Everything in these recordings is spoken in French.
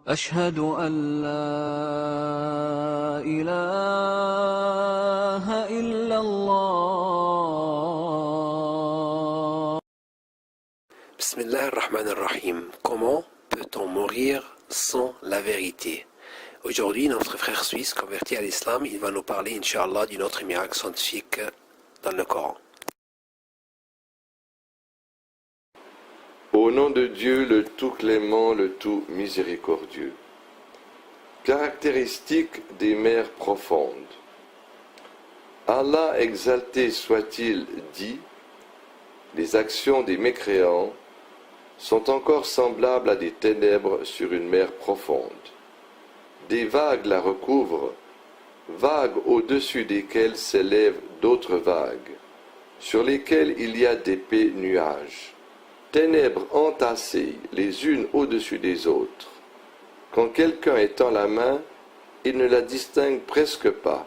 أشهد أن لا إله إلا الله. Bismillah ar-Rahman ar-Rahim. Comment peut-on mourir sans la vérité? Aujourd'hui, notre frère suisse converti à l'islam, il va nous parler, Inch'Allah, d'une autre miracle scientifique dans le Coran. Au nom de Dieu, le tout clément, le tout miséricordieux. Caractéristique des mers profondes. Allah exalté soit-il dit, les actions des mécréants sont encore semblables à des ténèbres sur une mer profonde. Des vagues la recouvrent, vagues au-dessus desquelles s'élèvent d'autres vagues, sur lesquelles il y a d'épais nuages. Ténèbres entassées les unes au-dessus des autres. Quand quelqu'un étend la main, il ne la distingue presque pas.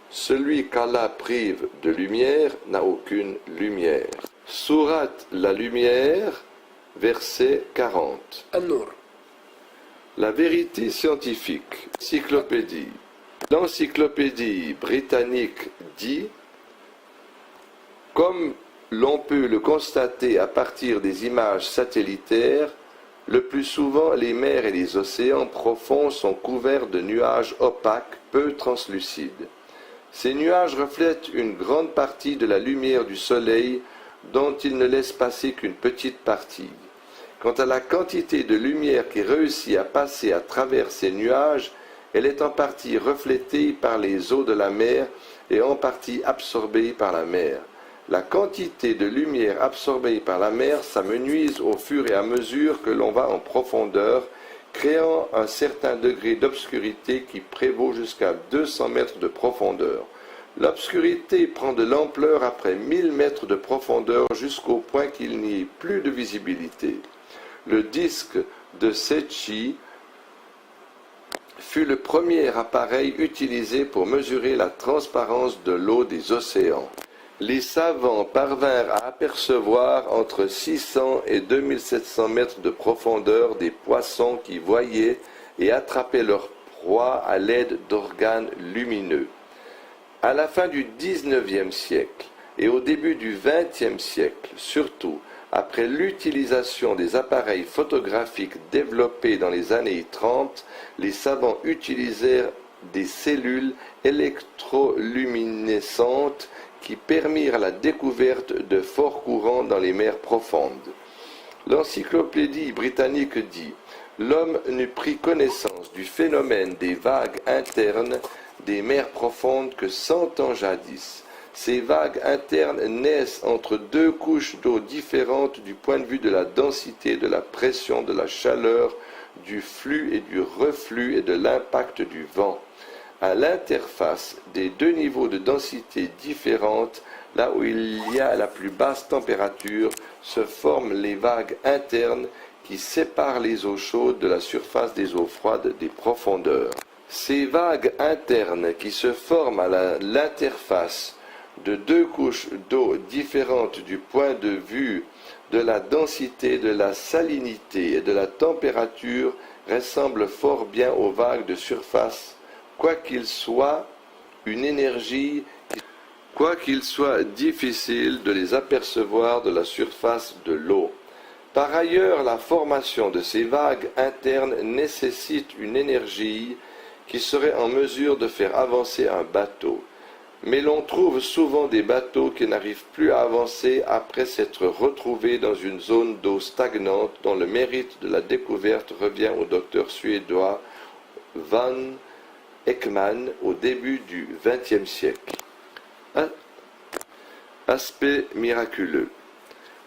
Celui qu'Allah prive de lumière n'a aucune lumière. Sourate la lumière, verset 40. An-Nur. La vérité scientifique. Encyclopédie. L'encyclopédie britannique dit, comme l'on peut le constater à partir des images satellitaires, le plus souvent les mers et les océans profonds sont couverts de nuages opaques peu translucides. Ces nuages reflètent une grande partie de la lumière du soleil dont ils ne laissent passer qu'une petite partie. Quant à la quantité de lumière qui réussit à passer à travers ces nuages, elle est en partie reflétée par les eaux de la mer et en partie absorbée par la mer. La quantité de lumière absorbée par la mer s'amenuise au fur et à mesure que l'on va en profondeur, créant un certain degré d'obscurité qui prévaut jusqu'à 200 mètres de profondeur. L'obscurité prend de l'ampleur après 1000 mètres de profondeur jusqu'au point qu'il n'y ait plus de visibilité. Le disque de Secchi fut le premier appareil utilisé pour mesurer la transparence de l'eau des océans. Les savants parvinrent à apercevoir entre 600 et 2700 mètres de profondeur des poissons qui voyaient et attrapaient leur proie à l'aide d'organes lumineux. À la fin du XIXe siècle et au début du XXe siècle, surtout après l'utilisation des appareils photographiques développés dans les années 30, les savants utilisèrent des cellules électroluminescentes qui permirent la découverte de forts courants dans les mers profondes. L'encyclopédie britannique dit « L'homme n'eut pris connaissance du phénomène des vagues internes des mers profondes que 100 ans jadis. Ces vagues internes naissent entre deux couches d'eau différentes du point de vue de la densité, de la pression, de la chaleur, du flux et du reflux et de l'impact du vent. À l'interface des deux niveaux de densité différentes, là où il y a la plus basse température, se forment les vagues internes qui séparent les eaux chaudes de la surface des eaux froides des profondeurs. Ces vagues internes qui se forment à l'interface de deux couches d'eau différentes du point de vue de la densité, de la salinité et de la température ressemblent fort bien aux vagues de surface, quoiqu'il soit difficile de les apercevoir de la surface de l'eau. Par ailleurs, la formation de ces vagues internes nécessite une énergie qui serait en mesure de faire avancer un bateau. Mais l'on trouve souvent des bateaux qui n'arrivent plus à avancer après s'être retrouvés dans une zone d'eau stagnante dont le mérite de la découverte revient au docteur suédois Van Ekman au début du XXe siècle. Aspect miraculeux.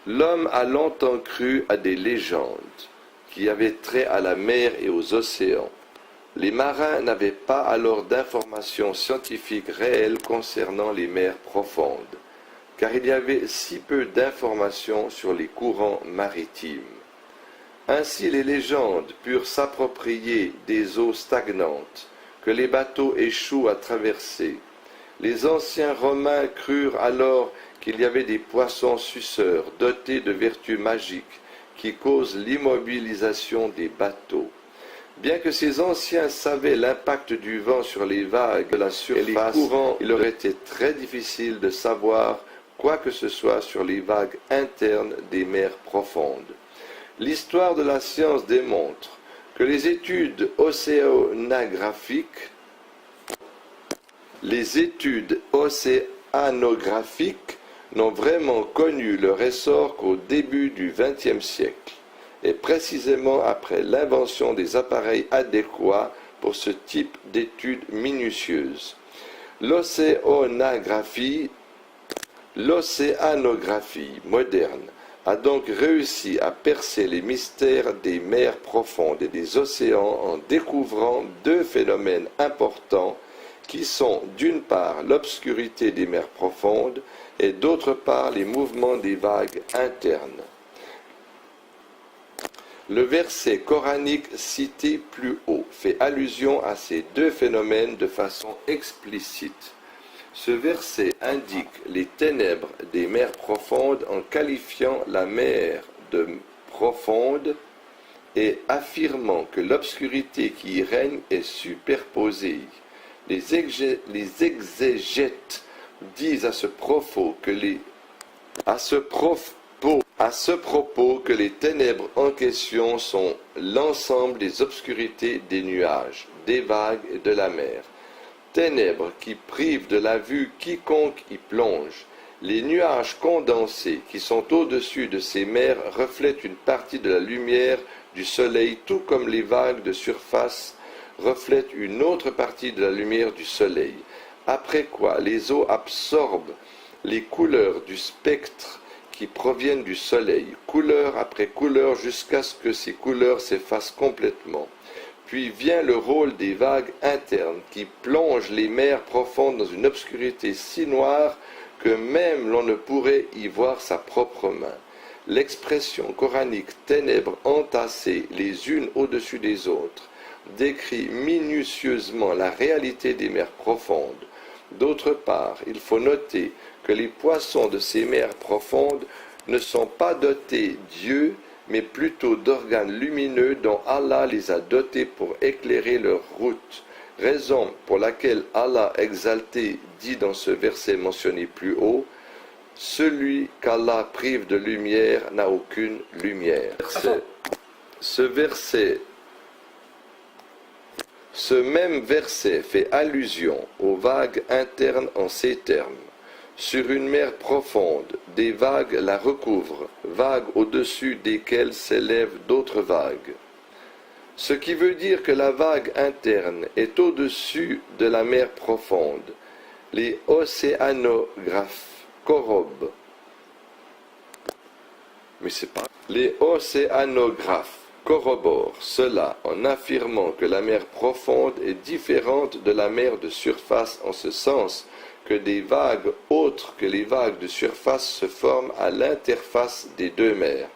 L'homme a longtemps cru à des légendes qui avaient trait à la mer et aux océans. Les marins n'avaient pas alors d'informations scientifiques réelles concernant les mers profondes, car il y avait si peu d'informations sur les courants maritimes. Ainsi les légendes purent s'approprier des eaux stagnantes que les bateaux échouent à traverser. Les anciens Romains crurent alors qu'il y avait des poissons suceurs dotés de vertus magiques qui causent l'immobilisation des bateaux. Bien que ces anciens savaient l'impact du vent sur les vagues de la surface et les courants, il leur était très difficile de savoir quoi que ce soit sur les vagues internes des mers profondes. L'histoire de la science démontre que les études océanographiques n'ont vraiment connu leur essor qu'au début du XXe siècle, et précisément après l'invention des appareils adéquats pour ce type d'études minutieuses. L'océanographie moderne a donc réussi à percer les mystères des mers profondes et des océans en découvrant deux phénomènes importants qui sont d'une part l'obscurité des mers profondes et d'autre part les mouvements des vagues internes. Le verset coranique cité plus haut fait allusion à ces deux phénomènes de façon explicite. Ce verset indique les ténèbres des mers profondes en qualifiant la mer de profonde et affirmant que l'obscurité qui y règne est superposée. Les exégètes disent à ce propos que les ténèbres en question sont l'ensemble des obscurités des nuages, des vagues et de la mer. Ténèbres qui privent de la vue quiconque y plonge. Les nuages condensés qui sont au-dessus de ces mers reflètent une partie de la lumière du soleil, tout comme les vagues de surface reflètent une autre partie de la lumière du soleil. Après quoi, les eaux absorbent les couleurs du spectre qui proviennent du soleil, couleur après couleur, jusqu'à ce que ces couleurs s'effacent complètement. Puis vient le rôle des vagues internes qui plongent les mers profondes dans une obscurité si noire que même l'on ne pourrait y voir sa propre main. L'expression coranique « ténèbres entassées les unes au-dessus des autres » décrit minutieusement la réalité des mers profondes. D'autre part, il faut noter que les poissons de ces mers profondes ne sont pas dotés d'yeux, mais plutôt d'organes lumineux dont Allah les a dotés pour éclairer leur route, raison pour laquelle Allah exalté dit dans ce verset mentionné plus haut, « Celui qu'Allah prive de lumière n'a aucune lumière ». Ce même verset fait allusion aux vagues internes en ces termes. Sur une mer profonde, des vagues la recouvrent, vagues au-dessus desquelles s'élèvent d'autres vagues. Ce qui veut dire que la vague interne est au-dessus de la mer profonde. Les océanographes corroborent. Les océanographes corroborent cela en affirmant que la mer profonde est différente de la mer de surface en ce sens que des vagues autres que les vagues de surface se forment à l'interface des deux mers.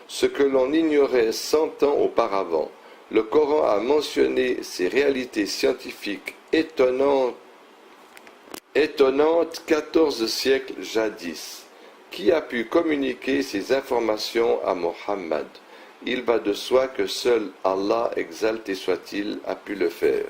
Ce que l'on ignorait 100 ans auparavant, le Coran a mentionné ces réalités scientifiques étonnantes 14 siècles jadis. Qui a pu communiquer ces informations à Mohammed? Il va de soi que seul Allah, exalté soit-il, a pu le faire.